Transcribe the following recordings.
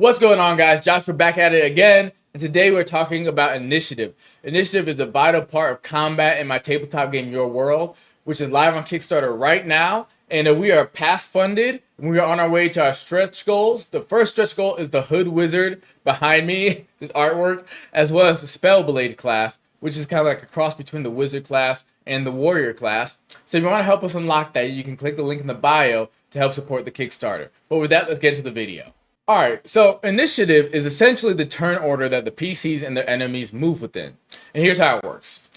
What's going on, guys? Josh, we're back at it again, and today we're talking about initiative. Initiative is a vital part of combat in my tabletop game, Your World, which is live on Kickstarter right now, and we are past funded, and we are on our way to our stretch goals. The first stretch goal is the Hood Wizard behind me, this artwork, as well as the Spellblade class, which is kind of like a cross between the Wizard class and the Warrior class. So if you want to help us unlock that, you can click the link in the bio to help support the Kickstarter. But with that, let's get into the video. Alright, so initiative is essentially the turn order that the PCs and their enemies move within. And here's how it works.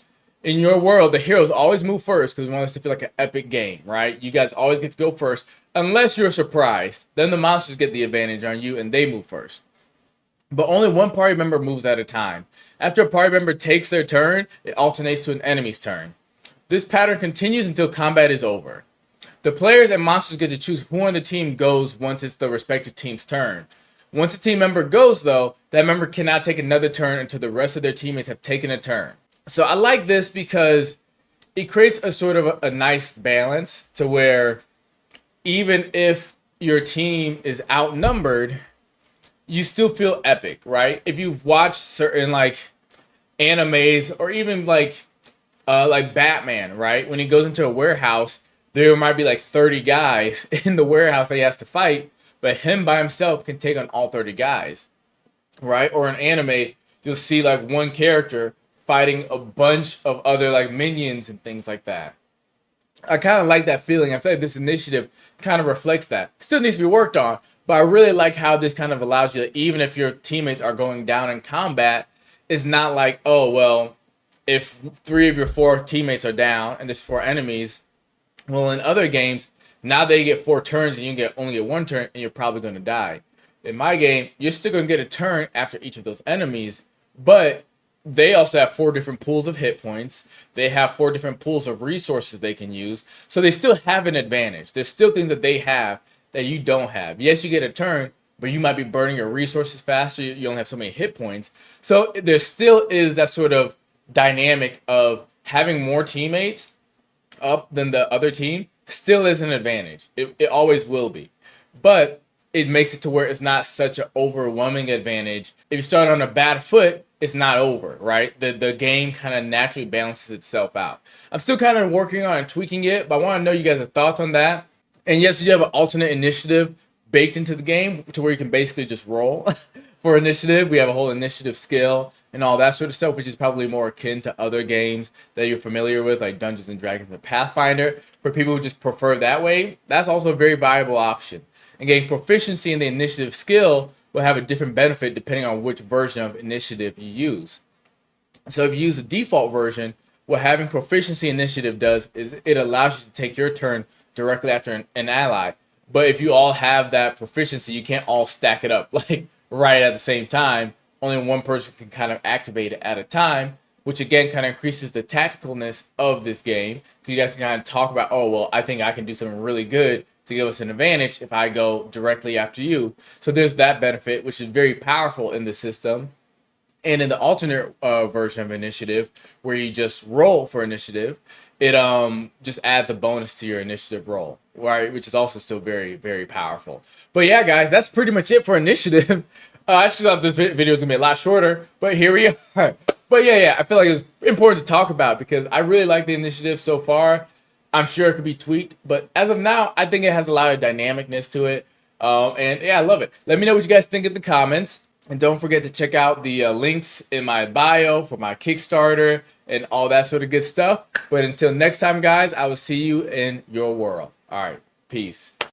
In Your World, the heroes always move first because we want this to feel like an epic game, right? You guys always get to go first, unless you're surprised. Then the monsters get the advantage on you and they move first. But only one party member moves at a time. After a party member takes their turn, it alternates to an enemy's turn. This pattern continues until combat is over. The players and monsters get to choose who on the team goes once it's the respective team's turn. Once a team member goes, though, that member cannot take another turn until the rest of their teammates have taken a turn. So I like this because it creates a sort of a nice balance to where even if your team is outnumbered, you still feel epic, right? If you've watched certain like animes or even like Batman, right? When he goes into a warehouse, there might be like 30 guys in the warehouse that he has to fight, but him by himself can take on all 30 guys, right? Or in anime, you'll see like one character fighting a bunch of other like minions and things like that. I kind of like that feeling. I feel like this initiative kind of reflects that. Still needs to be worked on, but I really like how this kind of allows you that even if your teammates are going down in combat, it's not like, oh, well, if 3 of your 4 teammates are down and there's 4 enemies, well, in other games, now they get 4 turns and you only get 1 turn and you're probably going to die. In my game, you're still going to get a turn after each of those enemies, but they also have 4 different pools of hit points. They have 4 different pools of resources they can use. So they still have an advantage. There's still things that they have that you don't have. Yes, you get a turn, but you might be burning your resources faster. You don't have so many hit points. So there still is that sort of dynamic of having more teammates up than the other team still is an advantage. It always will be. But it makes it to where it's not such an overwhelming advantage. If you start on a bad foot, it's not over, right? The game kind of naturally balances itself out. I'm still kind of working on and tweaking it, but I want to know you guys' thoughts on that. And yes, you have an alternate initiative baked into the game to where you can basically just roll for initiative. We have a whole initiative skill and all that sort of stuff, which is probably more akin to other games that you're familiar with, like Dungeons and Dragons and Pathfinder. For people who just prefer that way, that's also a very viable option. And getting proficiency in the initiative skill will have a different benefit depending on which version of initiative you use. So if you use the default version, what having proficiency initiative does is it allows you to take your turn directly after an ally. But if you all have that proficiency, you can't all stack it up like right at the same time. Only one person can kind of activate it at a time, which again kind of increases the tacticalness of this game. You guys can kind of talk about, oh, well, I think I can do something really good to give us an advantage if I go directly after you. So there's that benefit, which is very powerful in the system. And in the alternate version of initiative, where you just roll for initiative, it just adds a bonus to your initiative roll, right? Which is also still very, very powerful. But yeah, guys, that's pretty much it for initiative. I just thought this video was gonna be a lot shorter, but here we are. But yeah, I feel like it's important to talk about because I really like the initiative so far. I'm sure it could be tweaked, but as of now, I think it has a lot of dynamicness to it. And yeah, I love it. Let me know what you guys think in the comments. And don't forget to check out the links in my bio for my Kickstarter and all that sort of good stuff. But until next time, guys, I will see you in your world. All right, peace.